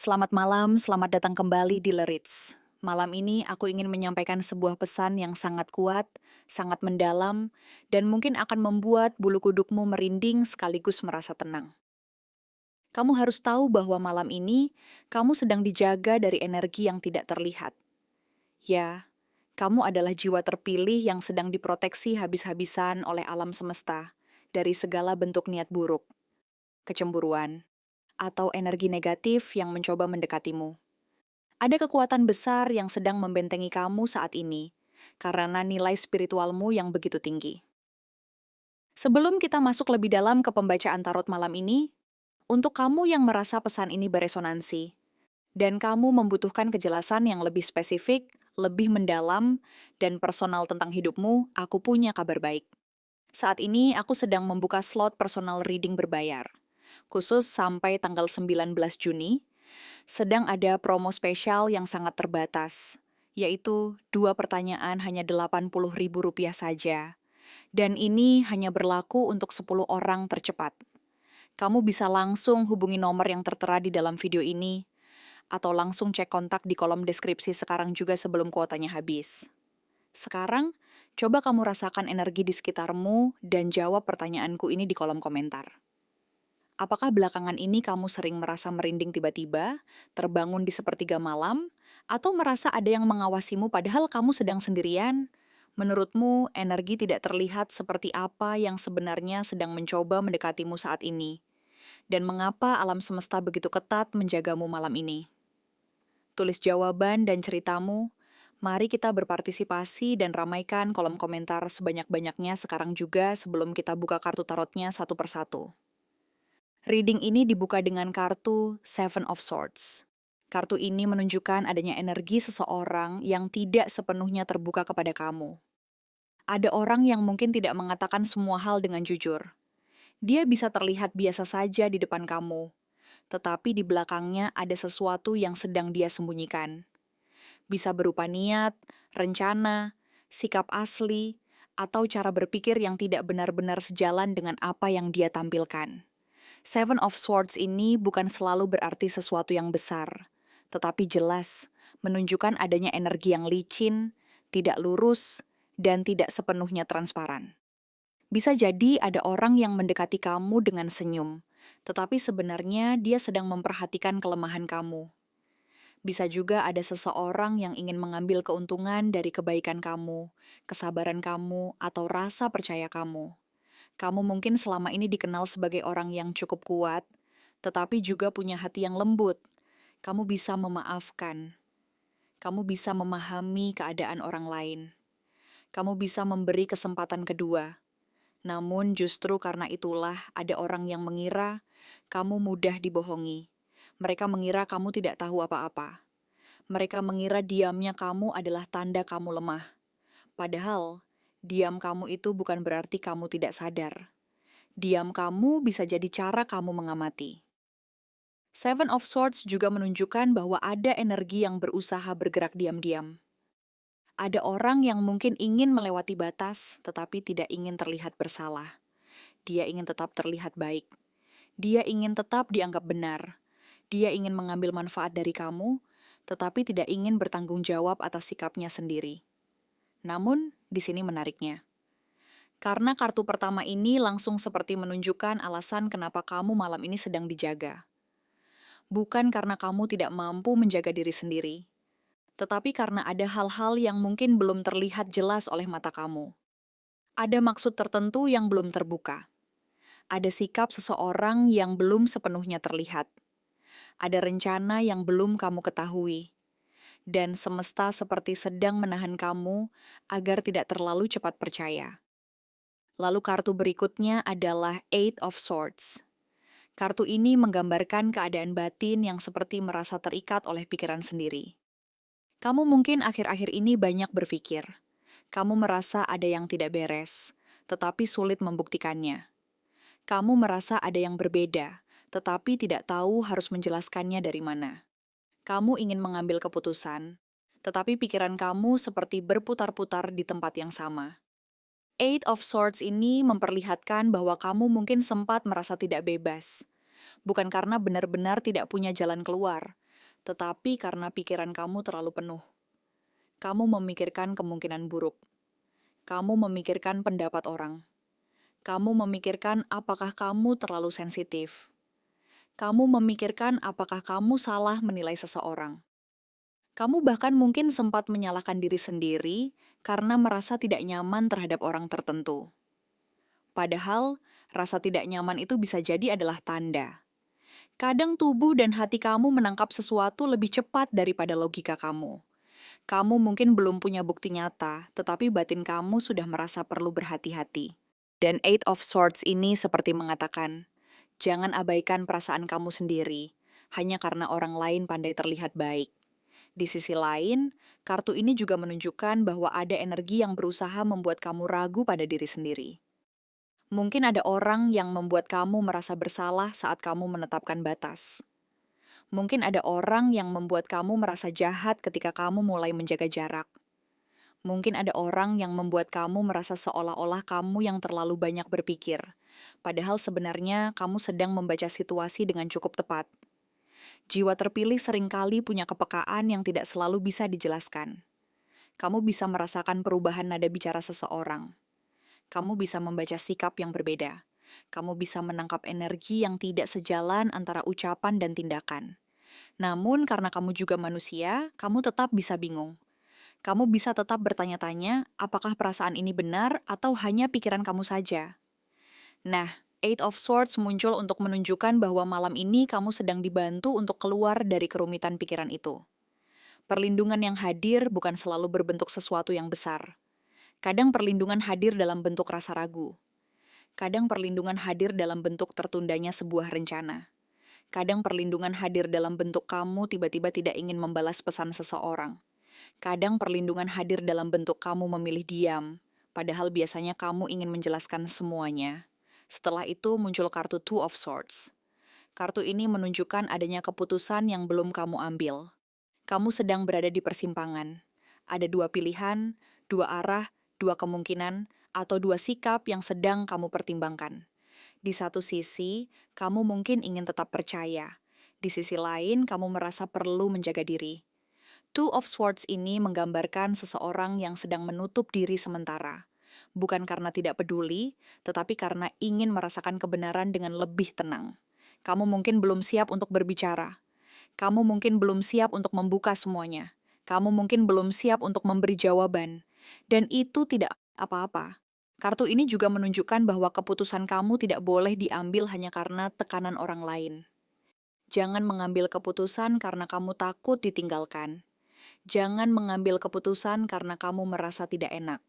Selamat malam, selamat datang kembali di Lerits. Malam ini aku ingin menyampaikan sebuah pesan yang sangat kuat, sangat mendalam, dan mungkin akan membuat bulu kudukmu merinding sekaligus merasa tenang. Kamu harus tahu bahwa malam ini kamu sedang dijaga dari energi yang tidak terlihat. Ya, kamu adalah jiwa terpilih yang sedang diproteksi habis-habisan oleh alam semesta dari segala bentuk niat buruk, kecemburuan, atau energi negatif yang mencoba mendekatimu. Ada kekuatan besar yang sedang membentengi kamu saat ini, karena nilai spiritualmu yang begitu tinggi. Sebelum kita masuk lebih dalam ke pembacaan tarot malam ini, untuk kamu yang merasa pesan ini beresonansi, dan kamu membutuhkan kejelasan yang lebih spesifik, lebih mendalam, dan personal tentang hidupmu, aku punya kabar baik. Saat ini aku sedang membuka slot personal reading berbayar, khusus sampai tanggal 19 Juni, sedang ada promo spesial yang sangat terbatas, yaitu 2 pertanyaan hanya Rp80.000 saja. Dan ini hanya berlaku untuk 10 orang tercepat. Kamu bisa langsung hubungi nomor yang tertera di dalam video ini, atau langsung cek kontak di kolom deskripsi sekarang juga sebelum kuotanya habis. Sekarang, coba kamu rasakan energi di sekitarmu dan jawab pertanyaanku ini di kolom komentar. Apakah belakangan ini kamu sering merasa merinding tiba-tiba, terbangun di sepertiga malam, atau merasa ada yang mengawasimu padahal kamu sedang sendirian? Menurutmu, energi tidak terlihat seperti apa yang sebenarnya sedang mencoba mendekatimu saat ini? Dan mengapa alam semesta begitu ketat menjagamu malam ini? Tulis jawaban dan ceritamu. Mari kita berpartisipasi dan ramaikan kolom komentar sebanyak-banyaknya sekarang juga sebelum kita buka kartu tarotnya satu persatu. Reading ini dibuka dengan kartu Seven of Swords. Kartu ini menunjukkan adanya energi seseorang yang tidak sepenuhnya terbuka kepada kamu. Ada orang yang mungkin tidak mengatakan semua hal dengan jujur. Dia bisa terlihat biasa saja di depan kamu, tetapi di belakangnya ada sesuatu yang sedang dia sembunyikan. Bisa berupa niat, rencana, sikap asli, atau cara berpikir yang tidak benar-benar sejalan dengan apa yang dia tampilkan. Seven of Swords ini bukan selalu berarti sesuatu yang besar, tetapi jelas menunjukkan adanya energi yang licin, tidak lurus, dan tidak sepenuhnya transparan. Bisa jadi ada orang yang mendekati kamu dengan senyum, tetapi sebenarnya dia sedang memperhatikan kelemahan kamu. Bisa juga ada seseorang yang ingin mengambil keuntungan dari kebaikan kamu, kesabaran kamu, atau rasa percaya kamu. Kamu mungkin selama ini dikenal sebagai orang yang cukup kuat, tetapi juga punya hati yang lembut. Kamu bisa memaafkan. Kamu bisa memahami keadaan orang lain. Kamu bisa memberi kesempatan kedua. Namun justru karena itulah ada orang yang mengira kamu mudah dibohongi. Mereka mengira kamu tidak tahu apa-apa. Mereka mengira diamnya kamu adalah tanda kamu lemah. Padahal, diam kamu itu bukan berarti kamu tidak sadar. Diam kamu bisa jadi cara kamu mengamati. Seven of Swords juga menunjukkan bahwa ada energi yang berusaha bergerak diam-diam. Ada orang yang mungkin ingin melewati batas, tetapi tidak ingin terlihat bersalah. Dia ingin tetap terlihat baik. Dia ingin tetap dianggap benar. Dia ingin mengambil manfaat dari kamu, tetapi tidak ingin bertanggung jawab atas sikapnya sendiri. Namun, di sini menariknya. Karena kartu pertama ini langsung seperti menunjukkan alasan kenapa kamu malam ini sedang dijaga. Bukan karena kamu tidak mampu menjaga diri sendiri, tetapi karena ada hal-hal yang mungkin belum terlihat jelas oleh mata kamu. Ada maksud tertentu yang belum terbuka. Ada sikap seseorang yang belum sepenuhnya terlihat. Ada rencana yang belum kamu ketahui. Dan semesta seperti sedang menahan kamu agar tidak terlalu cepat percaya. Lalu kartu berikutnya adalah Eight of Swords. Kartu ini menggambarkan keadaan batin yang seperti merasa terikat oleh pikiran sendiri. Kamu mungkin akhir-akhir ini banyak berpikir. Kamu merasa ada yang tidak beres, tetapi sulit membuktikannya. Kamu merasa ada yang berbeda, tetapi tidak tahu harus menjelaskannya dari mana. Kamu ingin mengambil keputusan, tetapi pikiran kamu seperti berputar-putar di tempat yang sama. Eight of Swords ini memperlihatkan bahwa kamu mungkin sempat merasa tidak bebas. Bukan karena benar-benar tidak punya jalan keluar, tetapi karena pikiran kamu terlalu penuh. Kamu memikirkan kemungkinan buruk. Kamu memikirkan pendapat orang. Kamu memikirkan apakah kamu terlalu sensitif. Kamu memikirkan apakah kamu salah menilai seseorang. Kamu bahkan mungkin sempat menyalahkan diri sendiri karena merasa tidak nyaman terhadap orang tertentu. Padahal, rasa tidak nyaman itu bisa jadi adalah tanda. Kadang tubuh dan hati kamu menangkap sesuatu lebih cepat daripada logika kamu. Kamu mungkin belum punya bukti nyata, tetapi batin kamu sudah merasa perlu berhati-hati. Dan Eight of Swords ini seperti mengatakan, jangan abaikan perasaan kamu sendiri, hanya karena orang lain pandai terlihat baik. Di sisi lain, kartu ini juga menunjukkan bahwa ada energi yang berusaha membuat kamu ragu pada diri sendiri. Mungkin ada orang yang membuat kamu merasa bersalah saat kamu menetapkan batas. Mungkin ada orang yang membuat kamu merasa jahat ketika kamu mulai menjaga jarak. Mungkin ada orang yang membuat kamu merasa seolah-olah kamu yang terlalu banyak berpikir, padahal sebenarnya kamu sedang membaca situasi dengan cukup tepat. Jiwa terpilih seringkali punya kepekaan yang tidak selalu bisa dijelaskan. Kamu bisa merasakan perubahan nada bicara seseorang. Kamu bisa membaca sikap yang berbeda. Kamu bisa menangkap energi yang tidak sejalan antara ucapan dan tindakan. Namun karena kamu juga manusia, kamu tetap bisa bingung. Kamu bisa tetap bertanya-tanya, apakah perasaan ini benar atau hanya pikiran kamu saja? Nah, Eight of Swords muncul untuk menunjukkan bahwa malam ini kamu sedang dibantu untuk keluar dari kerumitan pikiran itu. Perlindungan yang hadir bukan selalu berbentuk sesuatu yang besar. Kadang perlindungan hadir dalam bentuk rasa ragu. Kadang perlindungan hadir dalam bentuk tertundanya sebuah rencana. Kadang perlindungan hadir dalam bentuk kamu tiba-tiba tidak ingin membalas pesan seseorang. Kadang perlindungan hadir dalam bentuk kamu memilih diam, padahal biasanya kamu ingin menjelaskan semuanya. Setelah itu muncul kartu Two of Swords. Kartu ini menunjukkan adanya keputusan yang belum kamu ambil. Kamu sedang berada di persimpangan. Ada dua pilihan, dua arah, dua kemungkinan, atau dua sikap yang sedang kamu pertimbangkan. Di satu sisi, kamu mungkin ingin tetap percaya. Di sisi lain, kamu merasa perlu menjaga diri. Two of Swords ini menggambarkan seseorang yang sedang menutup diri sementara. Bukan karena tidak peduli, tetapi karena ingin merasakan kebenaran dengan lebih tenang. Kamu mungkin belum siap untuk berbicara. Kamu mungkin belum siap untuk membuka semuanya. Kamu mungkin belum siap untuk memberi jawaban. Dan itu tidak apa-apa. Kartu ini juga menunjukkan bahwa keputusan kamu tidak boleh diambil hanya karena tekanan orang lain. Jangan mengambil keputusan karena kamu takut ditinggalkan. Jangan mengambil keputusan karena kamu merasa tidak enak.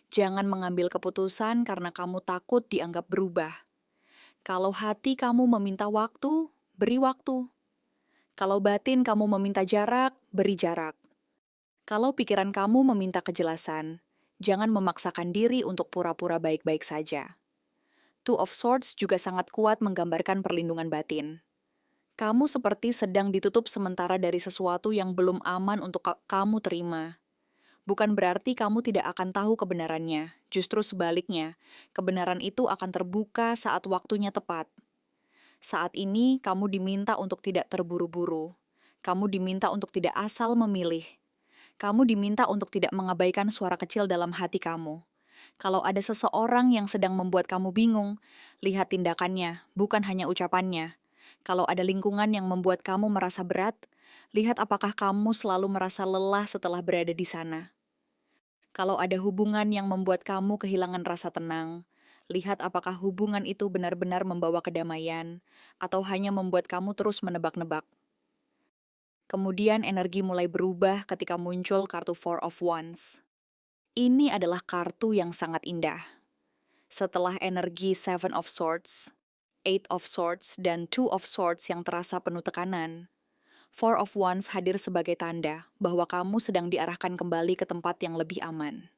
Jangan mengambil keputusan karena kamu takut dianggap berubah. Kalau hati kamu meminta waktu, beri waktu. Kalau batin kamu meminta jarak, beri jarak. Kalau pikiran kamu meminta kejelasan, jangan memaksakan diri untuk pura-pura baik-baik saja. Two of Swords juga sangat kuat menggambarkan perlindungan batin. Kamu seperti sedang ditutup sementara dari sesuatu yang belum aman untuk kamu terima. Bukan berarti kamu tidak akan tahu kebenarannya, justru sebaliknya, kebenaran itu akan terbuka saat waktunya tepat. Saat ini, kamu diminta untuk tidak terburu-buru. Kamu diminta untuk tidak asal memilih. Kamu diminta untuk tidak mengabaikan suara kecil dalam hati kamu. Kalau ada seseorang yang sedang membuat kamu bingung, lihat tindakannya, bukan hanya ucapannya. Kalau ada lingkungan yang membuat kamu merasa berat, lihat apakah kamu selalu merasa lelah setelah berada di sana. Kalau ada hubungan yang membuat kamu kehilangan rasa tenang, lihat apakah hubungan itu benar-benar membawa kedamaian atau hanya membuat kamu terus menebak-nebak. Kemudian energi mulai berubah ketika muncul kartu Four of Wands. Ini adalah kartu yang sangat indah. Setelah energi Seven of Swords, Eight of Swords, dan Two of Swords yang terasa penuh tekanan, Four of Wands hadir sebagai tanda bahwa kamu sedang diarahkan kembali ke tempat yang lebih aman.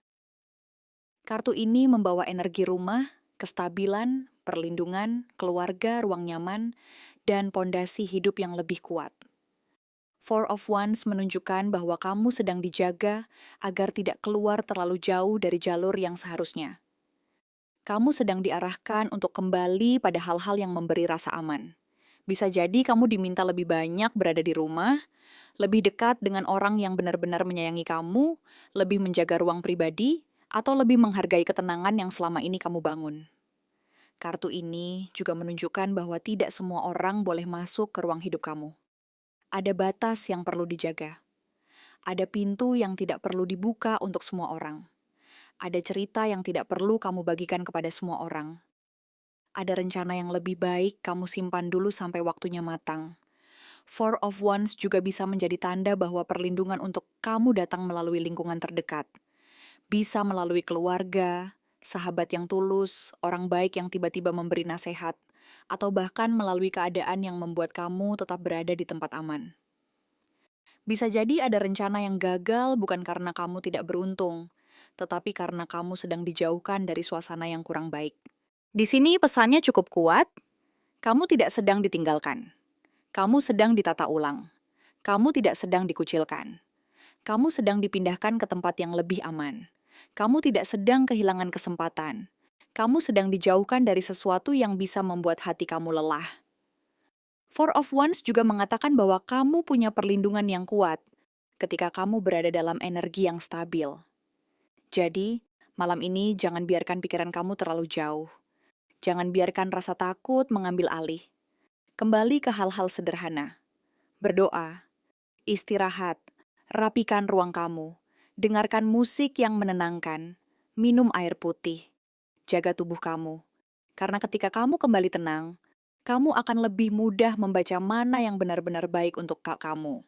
Kartu ini membawa energi rumah, kestabilan, perlindungan, keluarga, ruang nyaman, dan pondasi hidup yang lebih kuat. Four of Wands menunjukkan bahwa kamu sedang dijaga agar tidak keluar terlalu jauh dari jalur yang seharusnya. Kamu sedang diarahkan untuk kembali pada hal-hal yang memberi rasa aman. Bisa jadi kamu diminta lebih banyak berada di rumah, lebih dekat dengan orang yang benar-benar menyayangi kamu, lebih menjaga ruang pribadi, atau lebih menghargai ketenangan yang selama ini kamu bangun. Kartu ini juga menunjukkan bahwa tidak semua orang boleh masuk ke ruang hidup kamu. Ada batas yang perlu dijaga. Ada pintu yang tidak perlu dibuka untuk semua orang. Ada cerita yang tidak perlu kamu bagikan kepada semua orang. Ada rencana yang lebih baik kamu simpan dulu sampai waktunya matang. Four of Wands juga bisa menjadi tanda bahwa perlindungan untuk kamu datang melalui lingkungan terdekat. Bisa melalui keluarga, sahabat yang tulus, orang baik yang tiba-tiba memberi nasihat, atau bahkan melalui keadaan yang membuat kamu tetap berada di tempat aman. Bisa jadi ada rencana yang gagal bukan karena kamu tidak beruntung, tetapi karena kamu sedang dijauhkan dari suasana yang kurang baik. Di sini pesannya cukup kuat, kamu tidak sedang ditinggalkan. Kamu sedang ditata ulang. Kamu tidak sedang dikucilkan. Kamu sedang dipindahkan ke tempat yang lebih aman. Kamu tidak sedang kehilangan kesempatan. Kamu sedang dijauhkan dari sesuatu yang bisa membuat hati kamu lelah. Four of Wands juga mengatakan bahwa kamu punya perlindungan yang kuat ketika kamu berada dalam energi yang stabil. Jadi, malam ini jangan biarkan pikiran kamu terlalu jauh. Jangan biarkan rasa takut mengambil alih. Kembali ke hal-hal sederhana. Berdoa, istirahat, rapikan ruang kamu, dengarkan musik yang menenangkan, minum air putih, jaga tubuh kamu. Karena ketika kamu kembali tenang, kamu akan lebih mudah membaca mana yang benar-benar baik untuk kamu.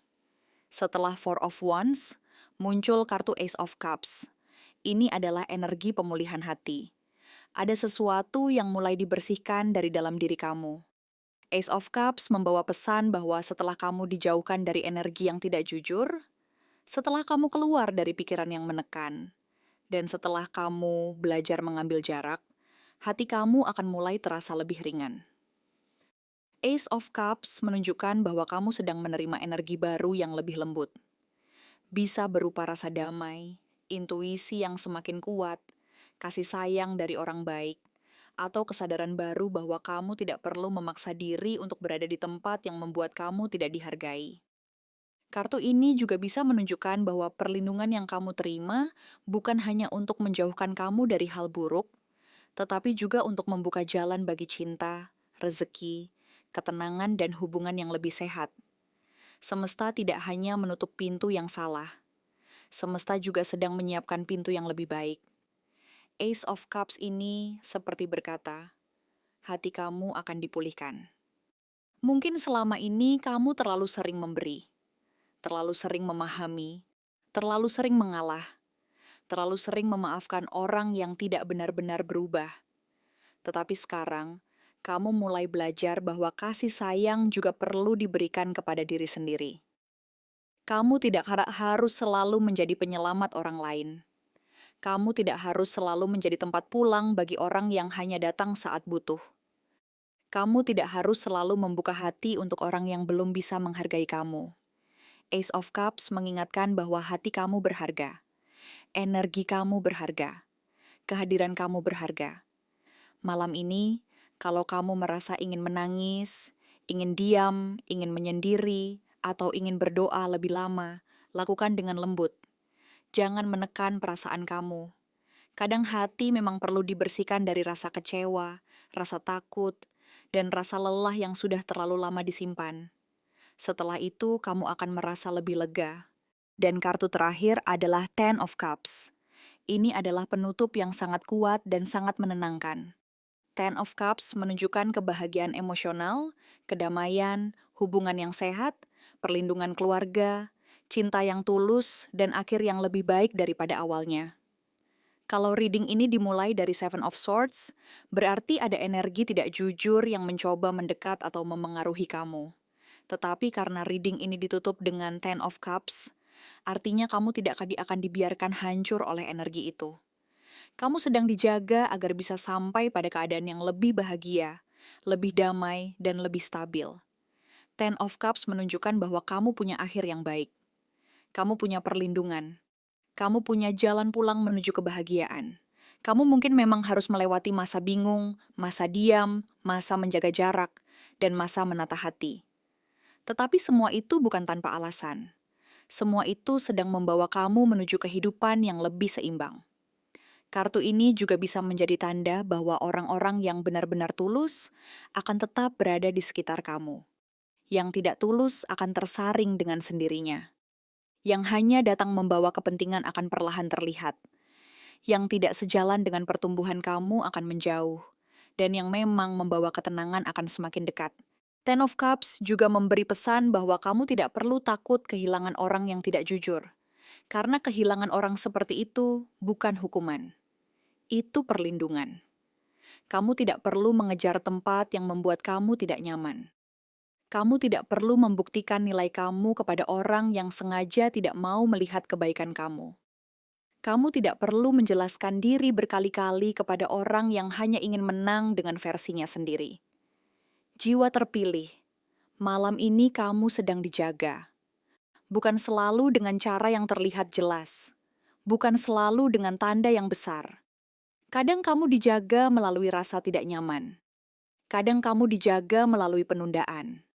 Setelah Four of Wands, muncul kartu Ace of Cups. Ini adalah energi pemulihan hati. Ada sesuatu yang mulai dibersihkan dari dalam diri kamu. Ace of Cups membawa pesan bahwa setelah kamu dijauhkan dari energi yang tidak jujur, setelah kamu keluar dari pikiran yang menekan, dan setelah kamu belajar mengambil jarak, hati kamu akan mulai terasa lebih ringan. Ace of Cups menunjukkan bahwa kamu sedang menerima energi baru yang lebih lembut. Bisa berupa rasa damai, intuisi yang semakin kuat, kasih sayang dari orang baik, atau kesadaran baru bahwa kamu tidak perlu memaksa diri untuk berada di tempat yang membuat kamu tidak dihargai. Kartu ini juga bisa menunjukkan bahwa perlindungan yang kamu terima bukan hanya untuk menjauhkan kamu dari hal buruk, tetapi juga untuk membuka jalan bagi cinta, rezeki, ketenangan, dan hubungan yang lebih sehat. Semesta tidak hanya menutup pintu yang salah, semesta juga sedang menyiapkan pintu yang lebih baik. Ace of Cups ini seperti berkata, hati kamu akan dipulihkan. Mungkin selama ini kamu terlalu sering memberi, terlalu sering memahami, terlalu sering mengalah, terlalu sering memaafkan orang yang tidak benar-benar berubah. Tetapi sekarang, kamu mulai belajar bahwa kasih sayang juga perlu diberikan kepada diri sendiri. Kamu tidak harus selalu menjadi penyelamat orang lain. Kamu tidak harus selalu menjadi tempat pulang bagi orang yang hanya datang saat butuh. Kamu tidak harus selalu membuka hati untuk orang yang belum bisa menghargai kamu. Ace of Cups mengingatkan bahwa hati kamu berharga. Energi kamu berharga. Kehadiran kamu berharga. Malam ini, kalau kamu merasa ingin menangis, ingin diam, ingin menyendiri, atau ingin berdoa lebih lama, lakukan dengan lembut. Jangan menekan perasaan kamu. Kadang hati memang perlu dibersihkan dari rasa kecewa, rasa takut, dan rasa lelah yang sudah terlalu lama disimpan. Setelah itu, kamu akan merasa lebih lega. Dan kartu terakhir adalah Ten of Cups. Ini adalah penutup yang sangat kuat dan sangat menenangkan. Ten of Cups menunjukkan kebahagiaan emosional, kedamaian, hubungan yang sehat, perlindungan keluarga, cinta yang tulus, dan akhir yang lebih baik daripada awalnya. Kalau reading ini dimulai dari Seven of Swords, berarti ada energi tidak jujur yang mencoba mendekat atau memengaruhi kamu. Tetapi karena reading ini ditutup dengan Ten of Cups, artinya kamu tidak akan dibiarkan hancur oleh energi itu. Kamu sedang dijaga agar bisa sampai pada keadaan yang lebih bahagia, lebih damai, dan lebih stabil. Ten of Cups menunjukkan bahwa kamu punya akhir yang baik. Kamu punya perlindungan. Kamu punya jalan pulang menuju kebahagiaan. Kamu mungkin memang harus melewati masa bingung, masa diam, masa menjaga jarak, dan masa menata hati. Tetapi semua itu bukan tanpa alasan. Semua itu sedang membawa kamu menuju kehidupan yang lebih seimbang. Kartu ini juga bisa menjadi tanda bahwa orang-orang yang benar-benar tulus akan tetap berada di sekitar kamu. Yang tidak tulus akan tersaring dengan sendirinya. Yang hanya datang membawa kepentingan akan perlahan terlihat. Yang tidak sejalan dengan pertumbuhan kamu akan menjauh. Dan yang memang membawa ketenangan akan semakin dekat. Ten of Cups juga memberi pesan bahwa kamu tidak perlu takut kehilangan orang yang tidak jujur. Karena kehilangan orang seperti itu bukan hukuman. Itu perlindungan. Kamu tidak perlu mengejar tempat yang membuat kamu tidak nyaman. Kamu tidak perlu membuktikan nilai kamu kepada orang yang sengaja tidak mau melihat kebaikan kamu. Kamu tidak perlu menjelaskan diri berkali-kali kepada orang yang hanya ingin menang dengan versinya sendiri. Jiwa terpilih, malam ini kamu sedang dijaga. Bukan selalu dengan cara yang terlihat jelas. Bukan selalu dengan tanda yang besar. Kadang kamu dijaga melalui rasa tidak nyaman. Kadang kamu dijaga melalui penundaan.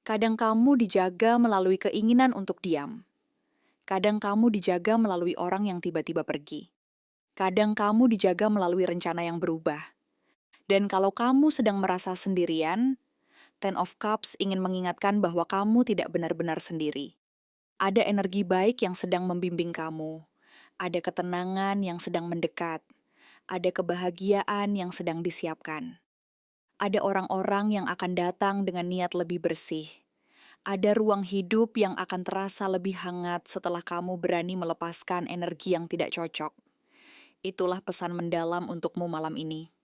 Kadang kamu dijaga melalui keinginan untuk diam. Kadang kamu dijaga melalui orang yang tiba-tiba pergi. Kadang kamu dijaga melalui rencana yang berubah. Dan kalau kamu sedang merasa sendirian, Ten of Cups ingin mengingatkan bahwa kamu tidak benar-benar sendiri. Ada energi baik yang sedang membimbing kamu. Ada ketenangan yang sedang mendekat. Ada kebahagiaan yang sedang disiapkan. Ada orang-orang yang akan datang dengan niat lebih bersih. Ada ruang hidup yang akan terasa lebih hangat setelah kamu berani melepaskan energi yang tidak cocok. Itulah pesan mendalam untukmu malam ini.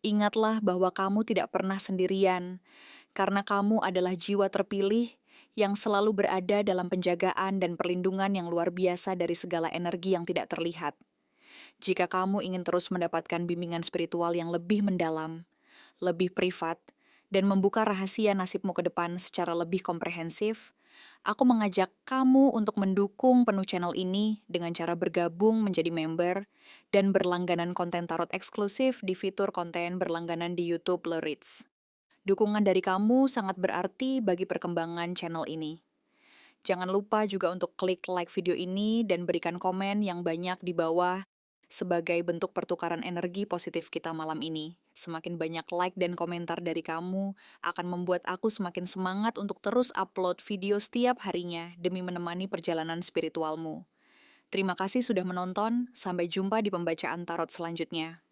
Ingatlah bahwa kamu tidak pernah sendirian, karena kamu adalah jiwa terpilih yang selalu berada dalam penjagaan dan perlindungan yang luar biasa dari segala energi yang tidak terlihat. Jika kamu ingin terus mendapatkan bimbingan spiritual yang lebih mendalam, lebih privat, dan membuka rahasia nasibmu ke depan secara lebih komprehensif, aku mengajak kamu untuk mendukung penuh channel ini dengan cara bergabung menjadi member dan berlangganan konten tarot eksklusif di fitur konten berlangganan di YouTube Leritz. Dukungan dari kamu sangat berarti bagi perkembangan channel ini. Jangan lupa juga untuk klik like video ini dan berikan komen yang banyak di bawah sebagai bentuk pertukaran energi positif kita malam ini. Semakin banyak like dan komentar dari kamu akan membuat aku semakin semangat untuk terus upload video setiap harinya demi menemani perjalanan spiritualmu. Terima kasih sudah menonton, sampai jumpa di pembacaan tarot selanjutnya.